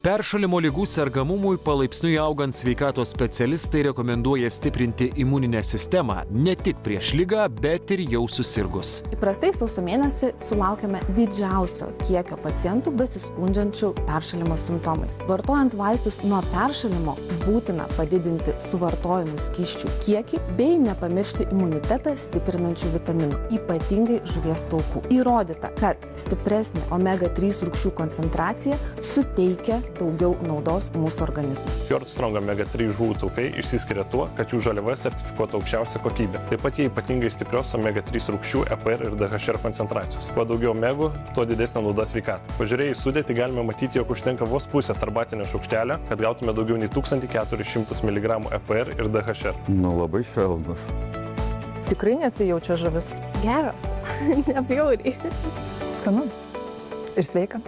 Peršalimo ligų sergamumui palaipsniui augant sveikatos specialistai rekomenduoja stiprinti imuninę sistemą ne tik prieš ligą, bet ir jau susirgus. Įprastai sausio mėnesį sulaukiame didžiausio kiekio pacientų besiskundžiančių peršalimo simptomais. Vartojant vaistus nuo peršalimo būtina padidinti suvartojamų skysčių kiekį bei nepamiršti imunitetą stiprinančių vitaminų, ypatingai žuvies taukų. Įrodyta, kad stipresnė omega-3 rūgščių koncentracija suteikia daugiau naudos mūsų organizmui. Fjordstrong omega-3 žuvų taukai išsiskiria tuo, kad jų žaliava sertifikuota aukščiausia kokybė. Taip pat jie ypatingai stiprios omega-3 rūgščių EPR ir DHR koncentracijos. Kuo daugiau omegų, tuo didesnė nauda sveikatai. Pažiūrėję į sudėtį galime matyti, jog užtenka vos pusės arbatinio šaukštelio, kad gautume daugiau nei 1400 mg EPR ir DHR. Labai švelnus. Tikrai nesijaučia žuvis. Geras, nebjauriai. Skanu. Ir sveika.